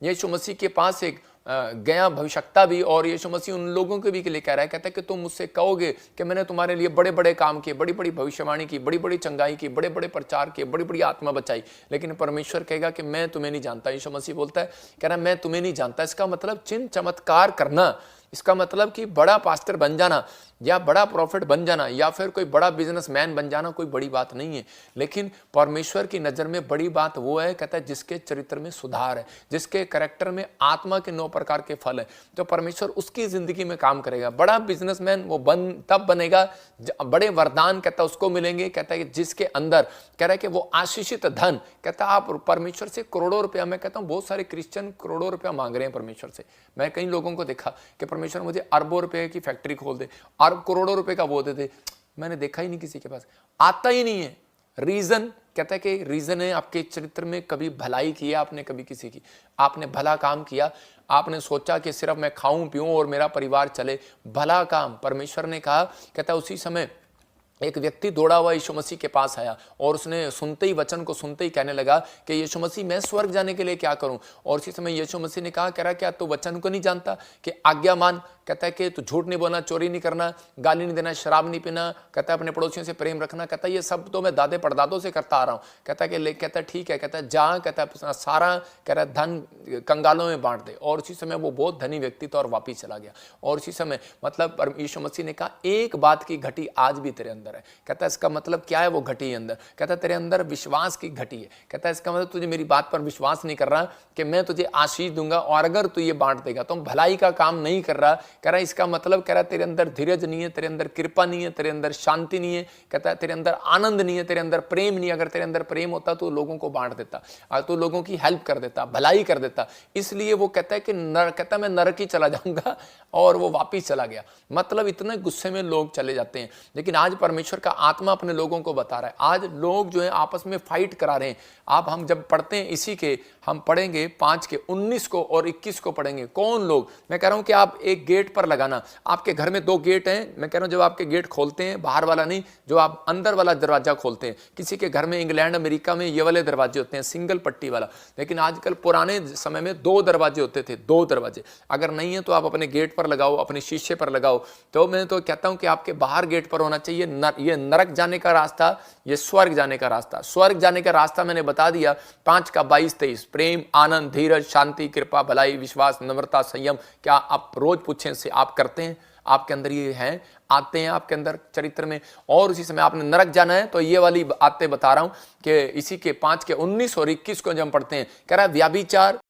यीशु मसीह के पास एक गया भविष्यवक्ता भी, और यीशु मसीह उन लोगों के भी के लिए कह रहा है, कहता है कि तुम मुझसे कहोगे कि मैंने तुम्हारे लिए बड़े बड़े काम किए, बड़ी बड़ी भविष्यवाणी की, बड़ी बड़ी चंगाई की, बड़े बड़े प्रचार किए, बड़ी बड़ी आत्मा बचाई, लेकिन परमेश्वर कहेगा कि मैं तुम्हें नहीं जानता। यीशु मसीह बोलता है, कह रहा है मैं तुम्हें नहीं जानता। इसका मतलब चिन्ह चमत्कार करना, इसका मतलब कि बड़ा पास्टर बन जाना या बड़ा प्रॉफिट बन जाना या फिर कोई बड़ा बिजनेसमैन बन जाना कोई बड़ी बात नहीं है। लेकिन परमेश्वर की नज़र में बड़ी बात वो है, कहता है जिसके चरित्र में सुधार है, जिसके कैरेक्टर में आत्मा के 9 प्रकार के फल है, तो परमेश्वर उसकी जिंदगी में काम करेगा। बड़ा बिजनेसमैन वो तब बनेगा, बड़े वरदान कहता है उसको मिलेंगे, कहता है कि जिसके अंदर कह रहा है कि वो आशीषित धन, कहता है आप परमेश्वर से करोड़ों रुपया, मैं कहता हूँ बहुत सारे क्रिश्चियन करोड़ों रुपया मांग रहे हैं परमेश्वर से। मैं कई लोगों को देखा कि परमेश्वर मुझे अरबों रुपए की फैक्ट्री खोल दे, करोड़ों रुपए का वो दे, मैंने देखा ही नहीं किसी के पास, आता ही नहीं है। रीजन कहता है कि रीजन है आपके चरित्र में कभी भलाई की है आपने, कभी किसी की आपने भला काम किया, आपने सोचा कि सिर्फ मैं खाऊं पीऊं और मेरा परिवार चले, भला काम। परमेश्वर ने कहा, कहता है उसी समय एक व्यक्ति दौड़ा हुआ यीशु मसीह के पास आया और उसने सुनते ही, वचन को सुनते ही कहने लगा कि यीशु मसीह मैं स्वर्ग जाने के लिए क्या करूं। और उसी समय यीशु मसीह ने कहा, कह रहा क्या तू वचन को नहीं जानता कि आज्ञा मान, कहता है कि तू झूठ नहीं बोलना, चोरी नहीं करना, गाली नहीं देना, शराब नहीं पीना, कहता है अपने पड़ोसियों से प्रेम रखना, कहता है ये सब तो मैं दादे परदादों से करता आ रहा हूँ। कहता है कि कहता है ठीक है, कहता है जा, कहता है सारा कह रहा धन कंगालों में बांट दे। और उसी समय वो बहुत धनी व्यक्ति था और वापिस चला गया। और उसी समय मतलब यीशु मसीह ने कहा एक बात की घटी आज भी तेरे अंदर है। कहता है इसका मतलब क्या है वो घटी अंदर, कहता है तेरे अंदर विश्वास की घटी है। कहता है इसका मतलब तुझे मेरी बात पर विश्वास नहीं कर रहा कि मैं तुझे आशीष दूंगा और अगर तू ये बांट देगा तो भलाई का काम नहीं कर रहा। कह रहा है इसका मतलब, कह रहा है तेरे अंदर धीरज नहीं है, तेरे अंदर कृपा नहीं है, तेरे अंदर शांति नहीं है, कहता है तेरे अंदर आनंद नहीं है, तेरे अंदर प्रेम नहीं है। अगर तेरे अंदर प्रेम होता तो लोगों को बांट देता, तो लोगों की हेल्प कर देता, भलाई कर देता। इसलिए वो कहता है कि कहता मैं नरक ही चला जाऊंगा, और वो वापिस चला गया। मतलब इतने गुस्से में लोग चले जाते हैं। लेकिन आज परमेश्वर का आत्मा अपने लोगों को बता रहा है, आज लोग जो है आपस में फाइट करा रहे हैं। आप हम जब पढ़ते हैं इसी के, हम पढ़ेंगे 5 के 19 को और 21 को पढ़ेंगे। कौन लोग, मैं कह रहा हूं कि आप एक गेट पर लगाना, आपके घर में 2 गेट हैं। मैं कह रहा हूं जब आपके गेट खोलते हैं, बाहर वाला नहीं, जो आप अंदर वाला दरवाजा खोलते हैं। किसी के घर में इंग्लैंड अमेरिका में ये वाले दरवाजे होते हैं, सिंगल पट्टी वाला। लेकिन आजकल पुराने समय में 2 दरवाजे होते थे, 2 दरवाजे। अगर नहीं है तो आप अपने गेट पर लगाओ, अपने शीशे पर लगाओ। तो मैं तो कहता हूं कि आपके बाहर गेट पर होना चाहिए ये नरक जाने का रास्ता, ये स्वर्ग जाने का रास्ता। स्वर्ग जाने का रास्ता मैंने बता दिया 5 का 22-23, प्रेम, आनंद, धीरज, शांति, कृपा, भलाई, विश्वास, नम्रता, संयम। क्या आप रोज पूछें से आप करते हैं? आपके अंदर ये हैं, आते हैं आपके अंदर चरित्र में। और उसी समय आपने नरक जाना है तो ये वाली आते बता रहा हूं कि इसी के 5 के 19 और 21 को जब हम पढ़ते हैं, कह रहा है व्याभिचार,